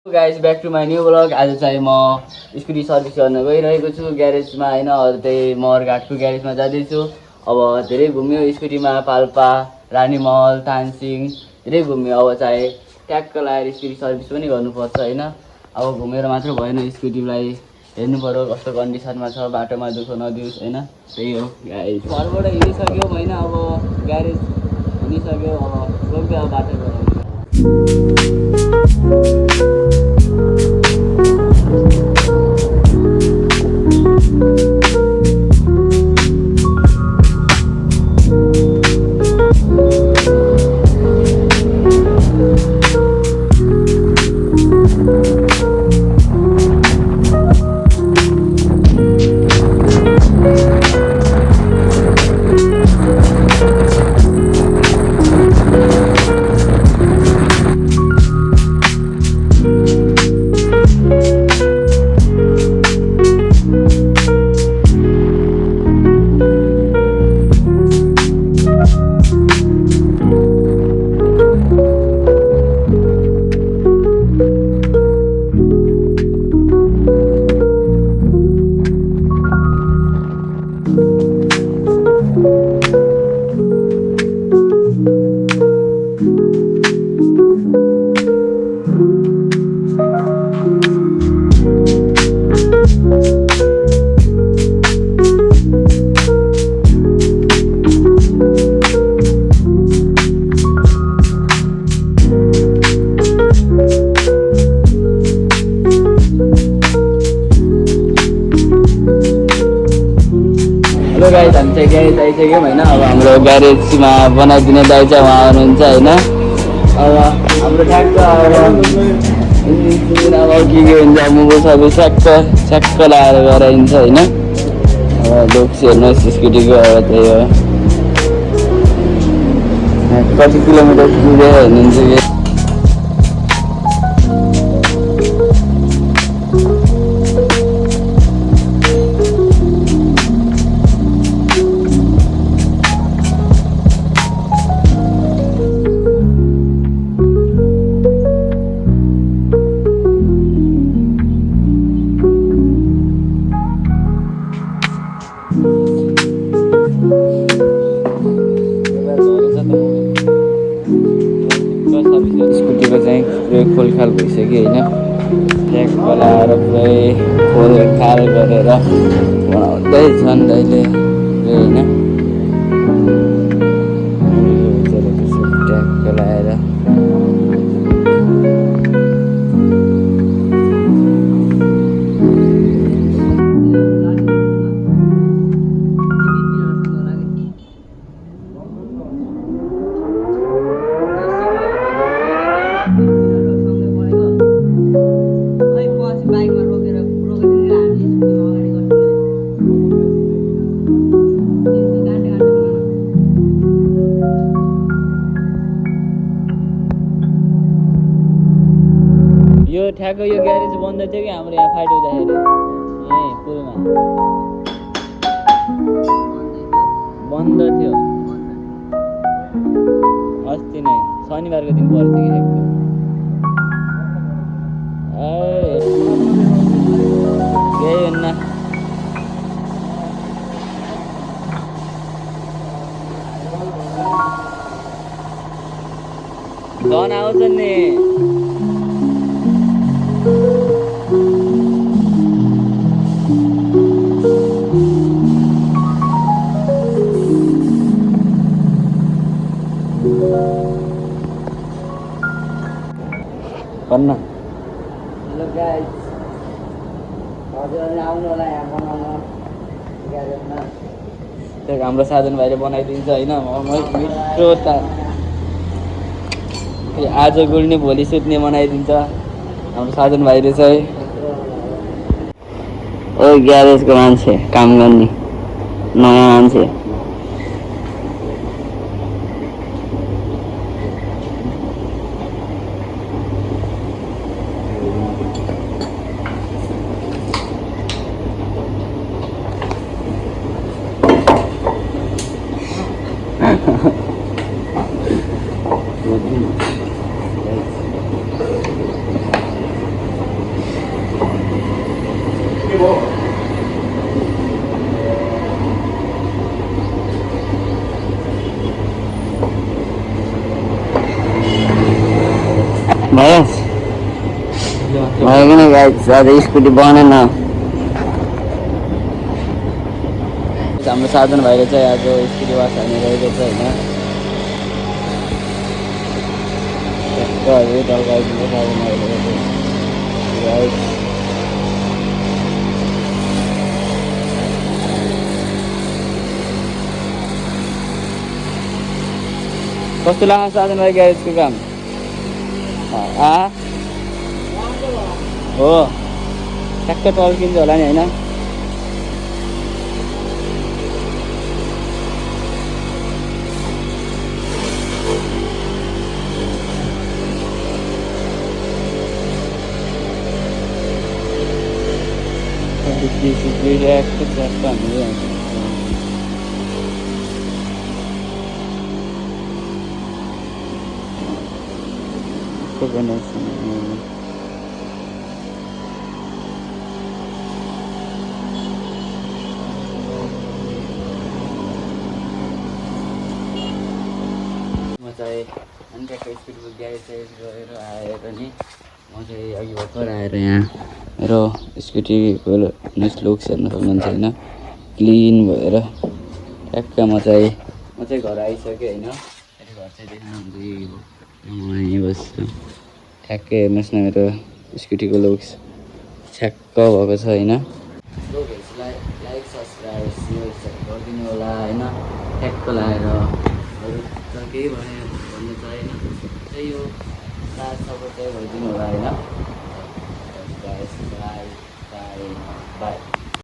Guys back to my new blog. आज चाहिँ म स्कुटी सर्भिस गर्न गइरहेको छु ग्यारेजमा होइन, त्यही महरघाटको ग्यारेजमा जाँदैछु। अब धेरै घुम्यो स्कुटीमा, पाल्पा, रानीमहल, तानसिंह धेरै घुम्यो। अब चाहिँ ट्याक्क लगाएर स्कुटी सर्भिस पनि गर्नुपर्छ होइन। अब घुमेर मात्र भएन, स्कुटीलाई हेर्नु पऱ्यो कस्तो कन्डिसनमा छ, बाटोमा दुःख नदियोस् होइन। त्यही हो गाइज, घरबाट हिँडिसक्यो होइन, अब ग्यारेज हिँडिसक्यो, अब गयो अब बाटो गराउनु। हेलो गाइज, हामी चाहिँ ग्यारेज आइसक्यौँ होइन। अब हाम्रो ग्यारेजमा बनाइदिने दाइ चाहिँ उहाँ हुनुहुन्छ होइन। अब हाम्रो ठ्याक्क अब के हुन्छ मोबाइल सबै स्याक्क लगाएर गराइन्छ होइन। अब लुक्स हेर्नुहोस् स्कुटीको, अब त्यही हो कति किलोमिटर पुगेर हिँड्नुहुन्छ। स्कुटीको चाहिँ पुरै खोलखाल भइसक्यो होइन। ट्याक लगाएर पुरै खोलखाल गरेर बनाउँदैछन् दाइले होइन। ट्याक लगाएर ठ्याक्क यो ग्यारेज बन्द थियो कि हाम्रो यहाँ फाइट हुँदाखेरि ए पुलमा बन्द थियो अस्ति नै शनिबारको दिन पर्थ्यो कि यही हुन्न। धन आउँछ नि भन्न। हेलो गाइस, हजुरहरूले आउनु होला यहाँ बनाउन ग्यारेजमा। त्यही हाम्रो साधन भाइले बनाइदिन्छ होइन। मिठो त आज गुल्ने भोलि सुत्ने बनाइदिन्छ हाम्रो साधन भाइले चाहिँ। ओ ग्यारेजको मान्छे काम गर्ने नयाँ मान्छे। भयो भयो कि नै गाइस आज स्कुटी बनेन हाम्रो साधन भाइले चाहिँ आज स्कुटी वास हानिरहेको छ होइन डल्काइदिन्छ साधन भाइले गाइस कस्तो लाग्छ साधन भाइ ग्यारेजको काम हो ठ्याक्क टल्किन्छ होला नि होइन म चाहिँ अनि ट्याक्क स्कुटीको ग्यारेज चेन्ज गरेर आएर नि म चाहिँ अघि भर्खर आएर यहाँ मेरो स्कुटीको लुक्स हेर्न सक्नुहुन्छ होइन क्लिन भएर ट्याक्क म चाहिँ घर आइसकेँ होइन घर चाहिँ देख्नुहुन्छ म यहीँ बस्छु ठ्याक्कै हेर्नुहोस् न मेरो स्कुटीको लुक्स छ्याक्क भएको छ होइन लोगहरूलाई लाइक सब्सक्राइब सेयर गरिदिनु होला होइन ठ्याक्क लगाएर अरू त केही भन्नु चाहेन त्यही हो साथ सपोर्ट चाहिँ गरिदिनु होला होइन बाई बाई बाई